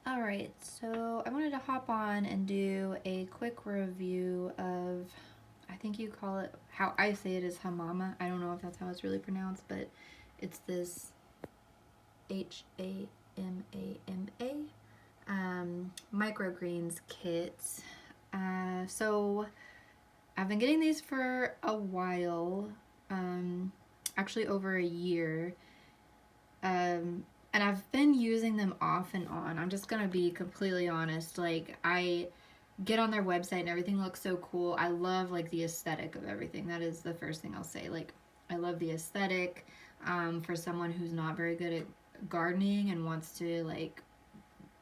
Alright, so I wanted to hop on and do a quick review of, I think you call it, how I say it is HAMAMA. I don't know if that's how it's really pronounced, but it's this HAMAMA Microgreens kit. So I've been getting these for a while, actually over a year. And I've been using them off and on. I'm just gonna be completely honest. Like, I get on their website and everything looks so cool. I love like the aesthetic of everything. That is the first thing I'll say. Like, I love the aesthetic. For someone who's not very good at gardening and wants to like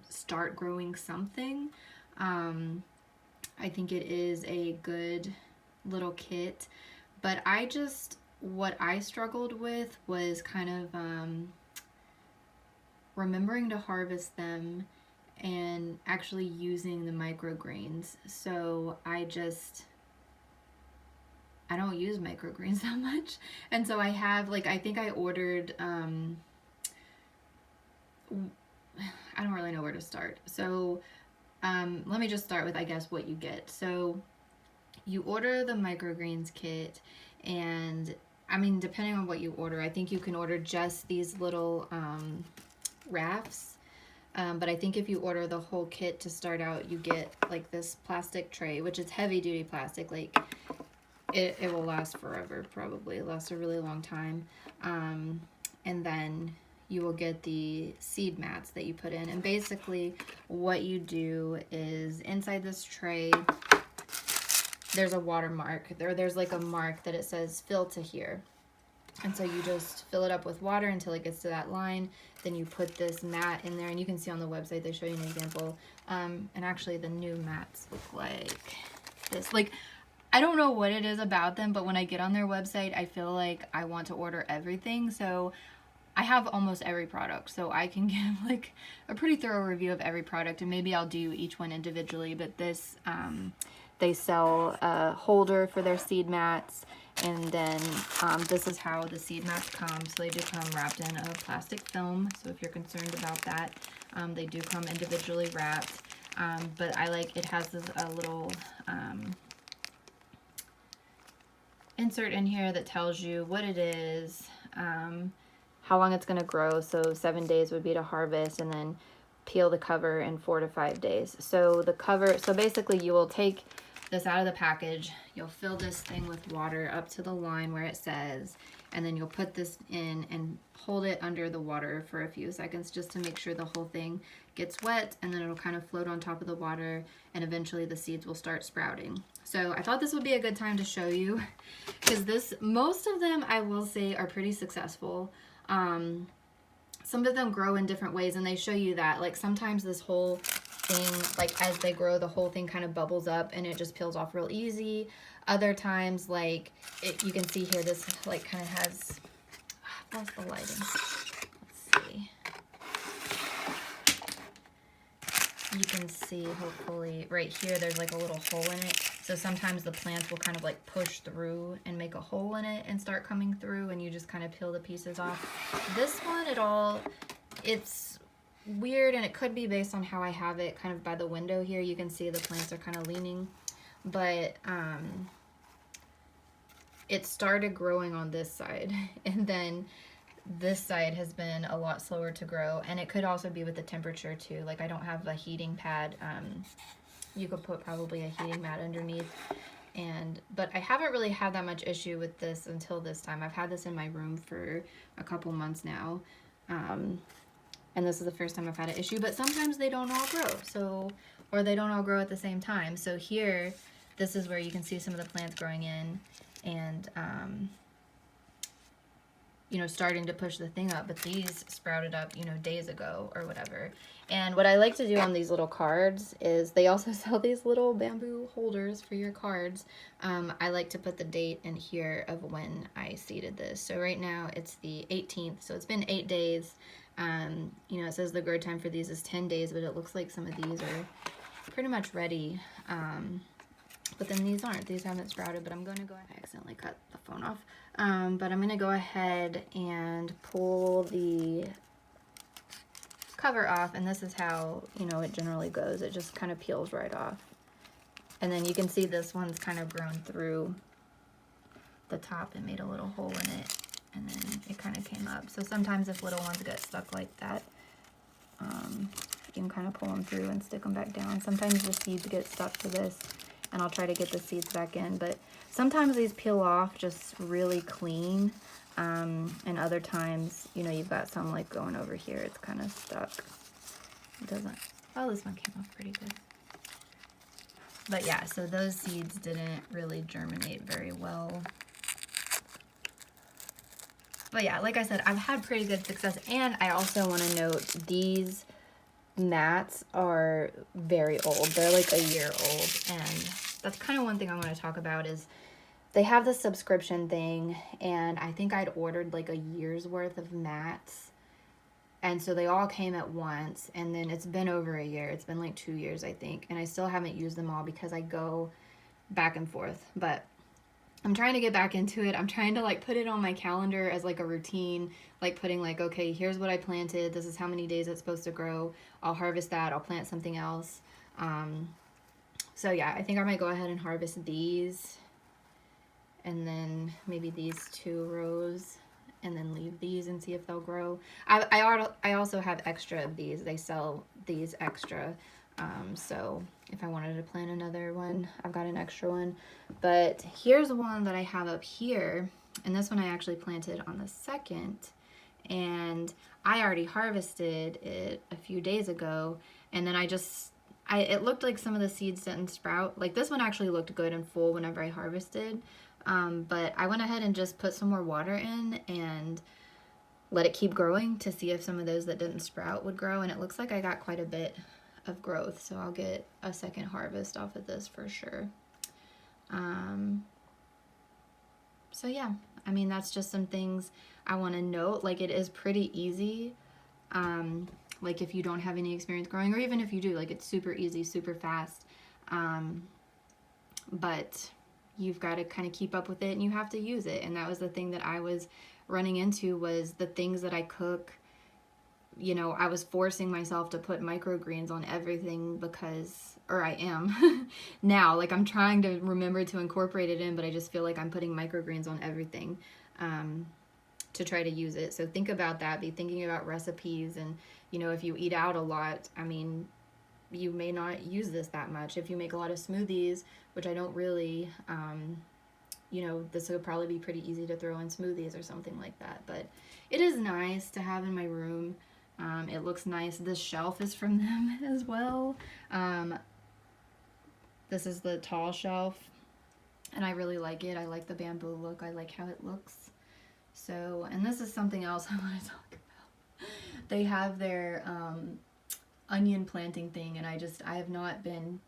start growing something, I think it is a good little kit. But what I struggled with was kind of remembering to harvest them and actually using the microgreens. So I don't use microgreens that much. And so I have, like, I think I ordered, I don't really know where to start. So let me just start with, I guess, what you get. So you order the microgreens kit, and I mean, depending on what you order, I think you can order just these little rafts. But I think if you order the whole kit to start out, you get like this plastic tray, which is heavy duty plastic. Like, it will last forever, probably. It lasts a really long time. And then you will get the seed mats that you put in. And basically what you do is inside this tray, there's a watermark. There's like a mark that it says fill to here. And so you just fill it up with water until it gets to that line. Then you put this mat in there, and you can see on the website, they show you an example. And actually the new mats look like this. Like, I don't know what it is about them, but when I get on their website, I feel like I want to order everything. So I have almost every product, so I can give like a pretty thorough review of every product, and maybe I'll do each one individually. But this, they sell a holder for their seed mats, and then this is how the seed mats come. So they do come wrapped in a plastic film. So if you're concerned about that, they do come individually wrapped. But I like, it has this little insert in here that tells you what it is, how long it's going to grow. So 7 days would be to harvest, and then peel the cover in 4 to 5 days. So the cover, so basically you will take this out of the package, you'll fill this thing with water up to the line where it says, and then you'll put this in and hold it under the water for a few seconds just to make sure the whole thing gets wet, and then it'll kind of float on top of the water, and eventually the seeds will start sprouting. So I thought this would be a good time to show you, because most of them, I will say, are pretty successful. Some of them grow in different ways, and they show you that. Like, sometimes this whole thing, like, as they grow, the whole thing kind of bubbles up and it just peels off real easy. Other times, like, you can see here, this like kind of has, how's the lighting? Let's see. You can see, hopefully, right here, there's like a little hole in it. So sometimes the plants will kind of like push through and make a hole in it and start coming through, and you just kind of peel the pieces off. This one, it's weird, and it could be based on how I have it kind of by the window here. You can see the plants are kind of leaning, but it started growing on this side, and then this side has been a lot slower to grow, and it could also be with the temperature too. Like, I don't have a heating pad. You could put probably a heating mat underneath, but I haven't really had that much issue with this until this time. I've had this in my room for a couple months now, and this is the first time I've had an issue. But sometimes they don't all grow, or they don't all grow at the same time. So here, this is where you can see some of the plants growing in, and you know, starting to push the thing up, but these sprouted up, you know, days ago or whatever. And what I like to do on these little cards is, they also sell these little bamboo holders for your cards. I like to put the date in here of when I seeded this. So right now it's the 18th, so it's been 8 days. You know, it says the grow time for these is 10 days, but it looks like some of these are pretty much ready. But then these aren't. These haven't sprouted, but I'm going to go ahead. I accidentally cut the phone off. But I'm going to go ahead and pull the cover off, and this is how, you know, it generally goes. It just kind of peels right off. And then you can see this one's kind of grown through the top and made a little hole in it, and then it kind of came up. So sometimes if little ones get stuck like that, you can kind of pull them through and stick them back down. Sometimes the seeds get stuck to this, and I'll try to get the seeds back in, but sometimes these peel off just really clean, and other times, you know, you've got some like going over here, it's kind of stuck. It doesn't, oh, this one came off pretty good. But yeah, so those seeds didn't really germinate very well. But yeah, like I said, I've had pretty good success. And I also want to note, these mats are very old. They're like a year old. And that's kind of one thing I want to talk about is they have the subscription thing. And I think I'd ordered like a year's worth of mats. And so they all came at once, and then it's been over a year. It's been like 2 years, I think. And I still haven't used them all because I go back and forth. But I'm trying to get back into it. I'm trying to like put it on my calendar as like a routine, like putting like, okay, here's what I planted. This is how many days it's supposed to grow. I'll harvest that. I'll plant something else. So yeah, I think I might go ahead and harvest these. And then maybe these 2 rows. And then leave these and see if they'll grow. I also have extra of these. They sell these extra. So if I wanted to plant another one, I've got an extra one. But here's one that I have up here. And this one I actually planted on the 2nd. And I already harvested it a few days ago. And then it looked like some of the seeds didn't sprout. Like this one actually looked good and full whenever I harvested. But I went ahead and just put some more water in and let it keep growing to see if some of those that didn't sprout would grow. And it looks like I got quite a bit of growth. So I'll get a second harvest off of this for sure. So yeah, I mean, that's just some things I want to note. Like it is pretty easy. Like if you don't have any experience growing, or even if you do, like it's super easy, super fast. But you've got to kind of keep up with it, and you have to use it. And that was the thing that I was running into, was the things that I cook. You know, I was forcing myself to put microgreens on everything because, or I am now, like I'm trying to remember to incorporate it in, but I just feel like I'm putting microgreens on everything to try to use it. So think about that. Be thinking about recipes. And, you know, if you eat out a lot, I mean, you may not use this that much. If you make a lot of smoothies, which I don't really, you know, this would probably be pretty easy to throw in smoothies or something like that. But it is nice to have in my room. It looks nice. This shelf is from them as well. This is the tall shelf, and I really like it. I like the bamboo look. I like how it looks. So, and this is something else I want to talk about. They have their onion planting thing, and I have not been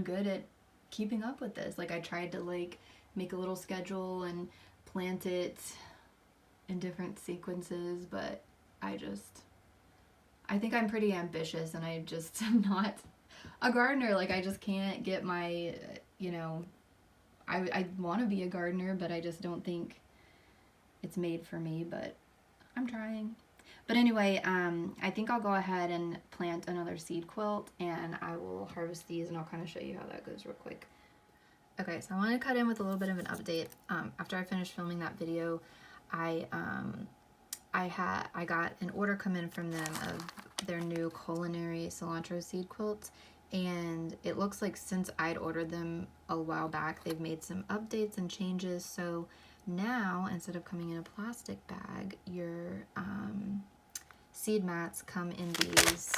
good at keeping up with this. Like I tried to like make a little schedule and plant it in different sequences, but I think I'm pretty ambitious, and I just am not a gardener. Like I just can't get my, you know, I want to be a gardener, but I just don't think it's made for me, but I'm trying. But anyway, I think I'll go ahead and plant another seed quilt, and I will harvest these, and I'll kind of show you how that goes real quick. Okay, so I want to cut in with a little bit of an update. After I finished filming that video, I got an order come in from them of their new culinary cilantro seed quilts, and it looks like since I'd ordered them a while back, they've made some updates and changes. So now, instead of coming in a plastic bag, your seed mats come in these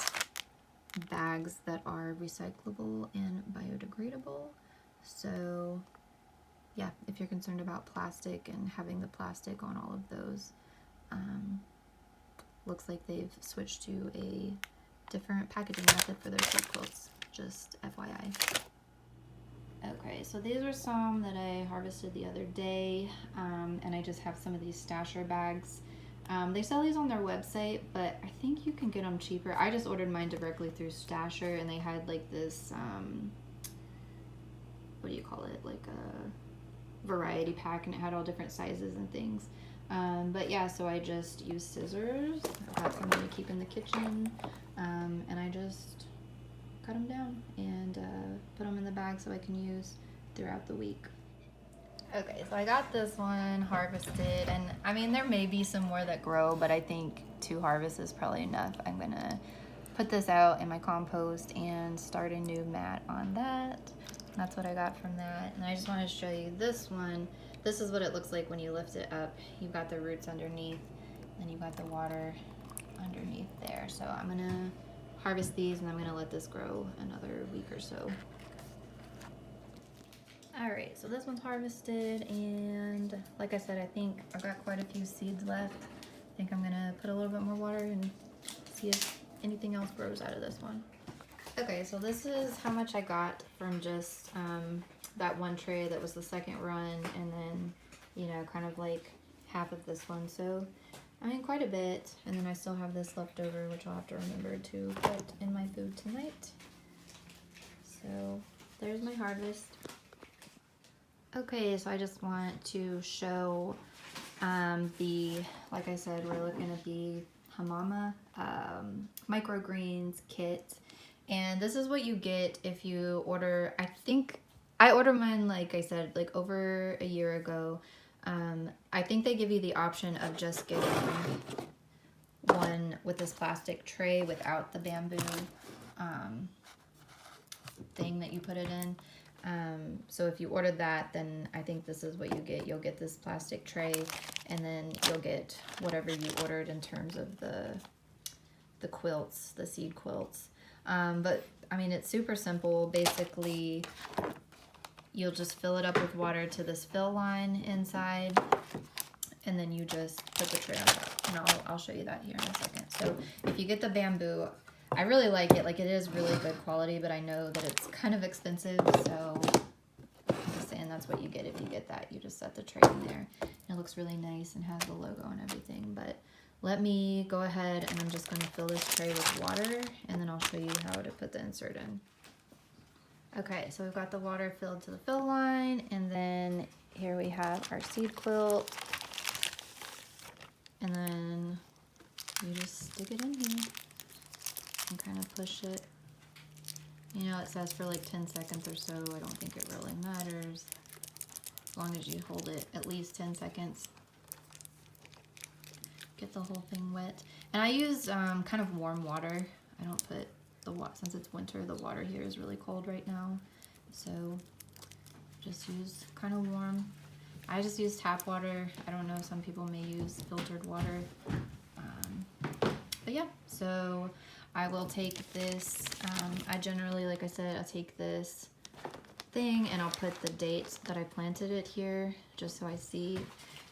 bags that are recyclable and biodegradable. So yeah, if you're concerned about plastic and having the plastic on all of those, looks like they've switched to a different packaging method for their seed quilts, just FYI. Okay, so these are some that I harvested the other day, and I just have some of these stasher bags. They sell these on their website, but I think you can get them cheaper. I just ordered mine directly through Stasher, and they had like this, what do you call it, like a variety pack, and it had all different sizes and things. But yeah, so I just use scissors. I've got some to keep in the kitchen, and I just cut them down and put them in the bag so I can use throughout the week. Okay, so I got this one harvested, and I mean, there may be some more that grow, but I think 2 harvests is probably enough. I'm gonna put this out in my compost and start a new mat on that. That's what I got from that. And I just want to show you this one. This is what it looks like when you lift it up. You've got the roots underneath, and you've got the water underneath there. So I'm gonna harvest these, and I'm gonna let this grow another week or so. All right, so this one's harvested, and like I said, I think I've got quite a few seeds left. I think I'm gonna put a little bit more water and see if anything else grows out of this one. Okay, so this is how much I got from just that one tray that was the second run, and then, you know, kind of like half of this one. So, I mean, quite a bit. And then I still have this left over, which I'll have to remember to put in my food tonight. So, there's my harvest. Okay, so I just want to show like I said, we're looking at the HAMAMA Microgreens kit. And this is what you get if you order, I think, I ordered mine, like I said, like over a year ago. I think they give you the option of just getting one with this plastic tray without the bamboo thing that you put it in. So if you ordered that, then I think this is what you get. You'll get this plastic tray, and then you'll get whatever you ordered in terms of the quilts, the seed quilts. But I mean, it's super simple. Basically, you'll just fill it up with water to this fill line inside, and then you just put the tray on top. And I'll show you that here in a second. So if you get the bamboo, I really like it. Like, it is really good quality, but I know that it's kind of expensive, so I'm just saying that's what you get if you get that. You just set the tray in there. And it looks really nice and has the logo and everything. But let me go ahead, and I'm just going to fill this tray with water, and then I'll show you how to put the insert in. Okay, so we've got the water filled to the fill line, and then here we have our seed quilt. And then you just stick it in here and kind of push it. You know, it says for like 10 seconds or so. I don't think it really matters, as long as you hold it at least 10 seconds. Get the whole thing wet. And I use kind of warm water. I don't put the water, since it's winter, the water here is really cold right now. So just use kind of warm. I just use tap water. I don't know, some people may use filtered water. But yeah, so I will take this, I generally, like I said, I'll take this thing and I'll put the date that I planted it here, just so I see.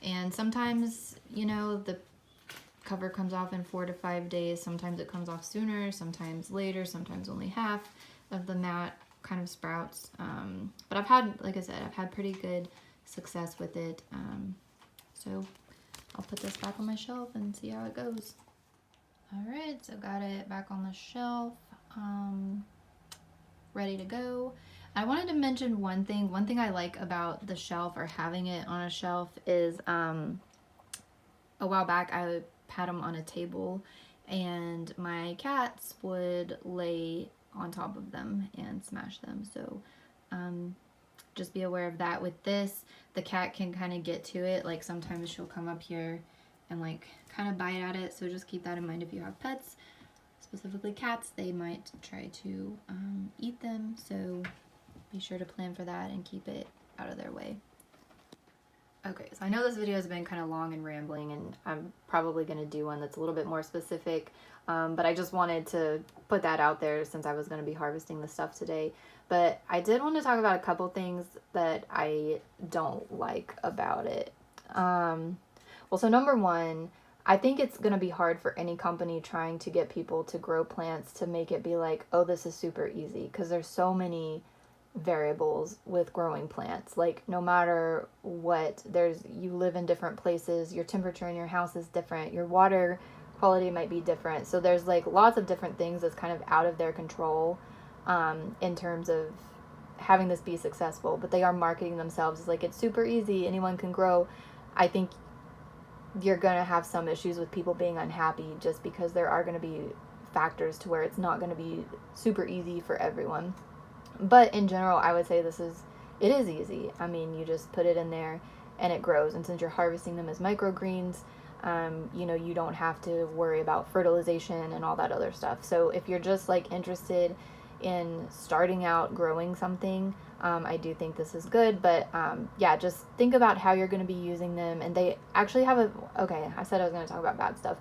And sometimes, you know, the cover comes off in 4 to 5 days. Sometimes it comes off sooner, sometimes later, sometimes only half of the mat kind of sprouts. But I've had, like I said, I've had pretty good success with it. So I'll put this back on my shelf and see how it goes. All right, so got it back on the shelf, ready to go. I wanted to mention one thing. One thing I like about the shelf, or having it on a shelf, is a while back I had them on a table, and my cats would lay on top of them and smash them. So just be aware of that. With this, the cat can kind of get to it. Like, sometimes she'll come up here and like kind of bite at it. So just keep that in mind. If you have pets, specifically cats, they might try to eat them. So be sure to plan for that and keep it out of their way. Okay, so I know this video has been kind of long and rambling, and I'm probably going to do one that's a little bit more specific, but I just wanted to put that out there since I was going to be harvesting the stuff today. But I did want to talk about a couple things that I don't like about it. Well, so number one, I think it's going to be hard for any company trying to get people to grow plants to make it be like, oh, this is super easy, because there's so many variables with growing plants. Like, no matter what, you live in different places, your temperature in your house is different, your water quality might be different, so there's like lots of different things that's kind of out of their control in terms of having this be successful. But they are marketing themselves as like, it's super easy, anyone can grow. I think you're going to have some issues with people being unhappy, just because there are going to be factors to where it's not going to be super easy for everyone. But in general, I would say it is easy. I mean, you just put it in there and it grows. And since you're harvesting them as microgreens, you don't have to worry about fertilization and all that other stuff. So if you're just like interested in starting out growing something, I do think this is good. But yeah, just think about how you're going to be using them. And they actually have okay, I said I was going to talk about bad stuff.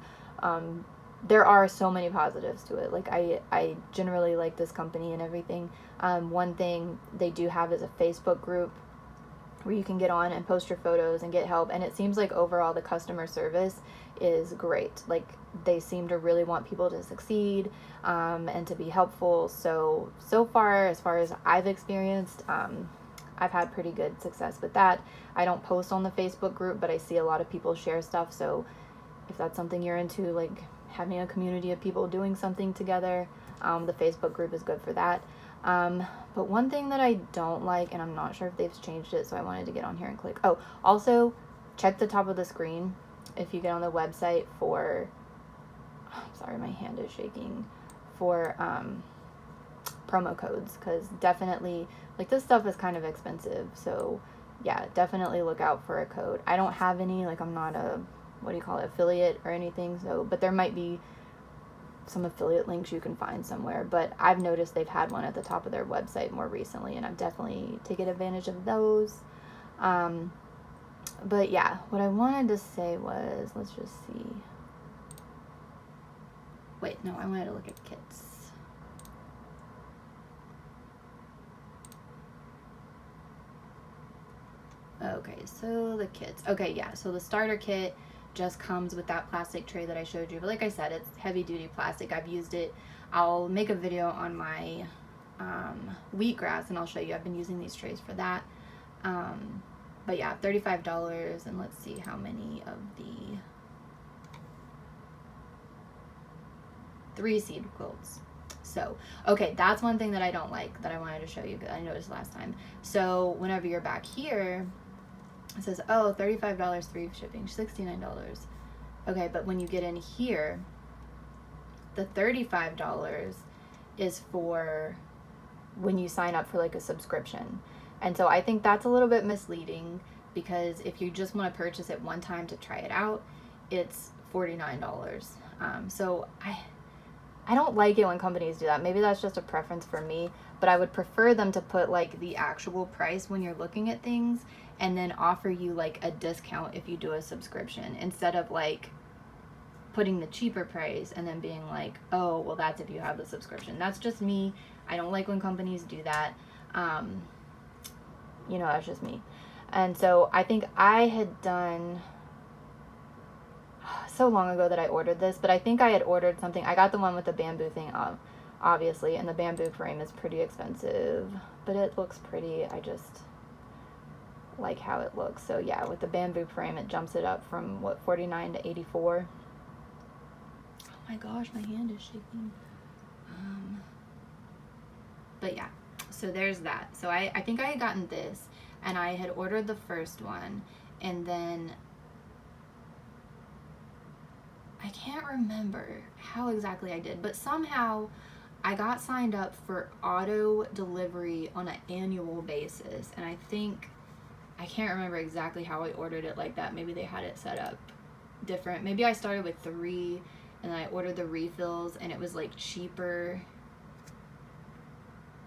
There are so many positives to it. Like, I generally like this company and everything. One thing they do have is a Facebook group where you can get on and post your photos and get help. And it seems like overall the customer service is great. Like, they seem to really want people to succeed and to be helpful. So far, as far as I've experienced, I've had pretty good success with that. I don't post on the Facebook group, but I see a lot of people share stuff. So if that's something you're into, like having a community of people doing something together, the Facebook group is good for that. But one thing that I don't like, and I'm not sure if they've changed it, so I wanted to get on here and click. Oh, also check the top of the screen if you get on the website for, sorry, my hand is shaking, for promo codes, because definitely, like, this stuff is kind of expensive. So yeah, definitely look out for a code. I don't have any, like, I'm not a, affiliate or anything, so, but there might be some affiliate links you can find somewhere. But I've noticed they've had one at the top of their website more recently, and I've definitely taken advantage of those. But yeah, what I wanted to say was, let's just see. Wait, no, I wanted to look at kits. Okay, so the kits. Okay, yeah, so the starter kit just comes with that plastic tray that I showed you. But like I said, it's heavy duty plastic. I've used it. I'll make a video on my wheatgrass and I'll show you. I've been using these trays for that. But yeah, $35, and let's see how many of the 3 seed quilts. So, okay, that's one thing that I don't like that I wanted to show you, that I noticed last time. So whenever you're back here, it says, oh, $35 free shipping, $69. Okay, but when you get in here, the $35 is for when you sign up for like a subscription. And so I think that's a little bit misleading, because if you just want to purchase it one time to try it out, it's $49. So I don't like it when companies do that. Maybe that's just a preference for me, but I would prefer them to put like the actual price when you're looking at things, and then offer you like a discount if you do a subscription, instead of like putting the cheaper price and then being like, oh, well, that's if you have the subscription. That's just me. I don't like when companies do that. That's just me. And so I think I had done, so long ago that I ordered this, but I think I had ordered something. I got the one with the bamboo thing, obviously, and the bamboo frame is pretty expensive, but it looks pretty. I just like how it looks. So yeah, with the bamboo frame, it jumps it up from what, 49 to 84. Oh my gosh, my hand is shaking. But yeah, so there's that. So I think I had gotten this, and I had ordered the first one, and then I can't remember how exactly I did, but somehow I got signed up for auto delivery on an annual basis, and I can't remember exactly how I ordered it like that. Maybe they had it set up different. Maybe I started with 3, and then I ordered the refills, and it was like cheaper.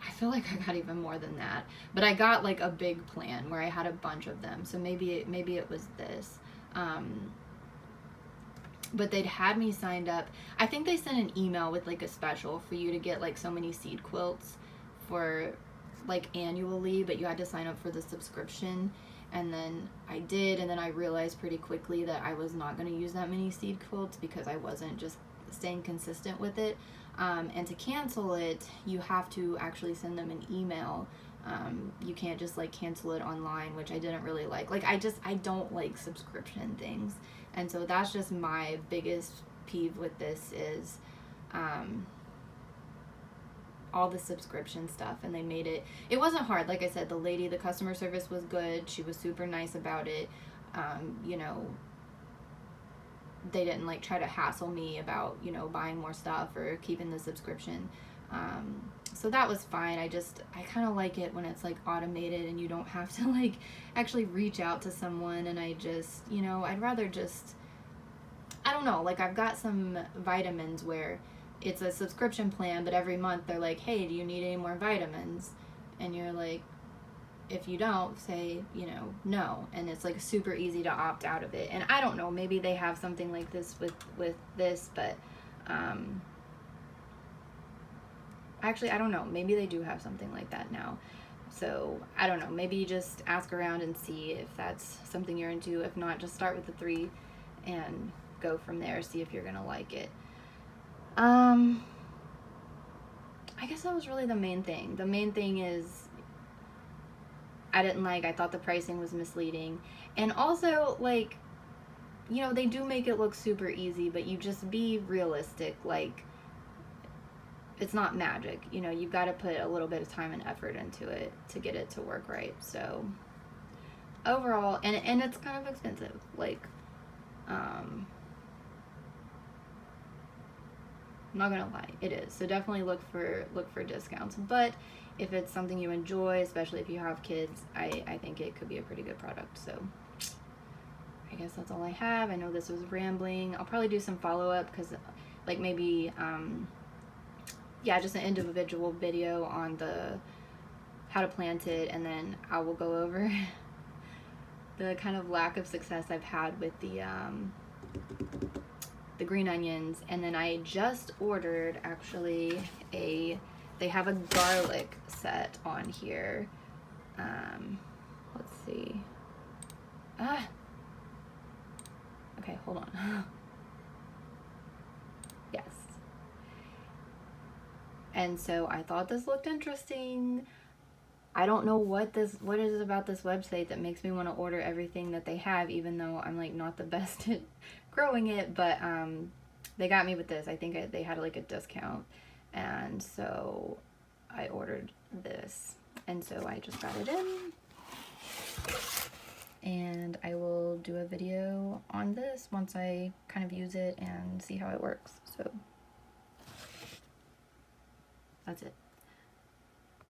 I feel like I got even more than that, but I got like a big plan where I had a bunch of them, so maybe it was this. But they'd had me signed up. I think they sent an email with like a special for you to get like so many seed quilts for like annually, but you had to sign up for the subscription. And then I did, and then I realized pretty quickly that I was not going to use that many seed quilts because I wasn't just staying consistent with it. And to cancel it, you have to actually send them an email. You can't just like cancel it online, which I didn't really like. Like, I don't like subscription things. And so that's just my biggest peeve with this is all the subscription stuff. And they made it wasn't hard. Like I said, the customer service was good. She was super nice about it. they didn't like try to hassle me about, you know, buying more stuff or keeping the subscription. So that was fine. I kind of like it when it's like automated and you don't have to like actually reach out to someone. And I just, you know, I'd rather just, I don't know, like I've got some vitamins where it's a subscription plan, but every month they're like, hey, do you need any more vitamins? And you're like, if you don't, say, you know, no. And it's like super easy to opt out of it. And I don't know, maybe they have something like this with this, but actually, I don't know. Maybe they do have something like that now. So I don't know. Maybe you just ask around and see if that's something you're into. If not, just start with the 3 and go from there. See if you're gonna like it. I guess that was really the main thing. The main thing is I thought the pricing was misleading. And also, like, you know, they do make it look super easy, but you just be realistic. Like, it's not magic. You know, you've got to put a little bit of time and effort into it to get it to work right. So, overall, and it's kind of expensive. Like, I'm not gonna lie, it is. So definitely look for discounts. But if it's something you enjoy, especially if you have kids, I think it could be a pretty good product. So I guess that's all I have. I know this was rambling. I'll probably do some follow-up because like maybe yeah, just an individual video on the how to plant it, and then I will go over the kind of lack of success I've had with the green onions. And then I just ordered actually they have a garlic set on here. Let's see. Okay, hold on. Yes. And so I thought this looked interesting. I don't know what is about this website that makes me want to order everything that they have, even though I'm like not the best at growing it, but they got me with this. I think they had like a discount, and so I ordered this, and so I just got it in, and I will do a video on this once I kind of use it and see how it works. So that's it.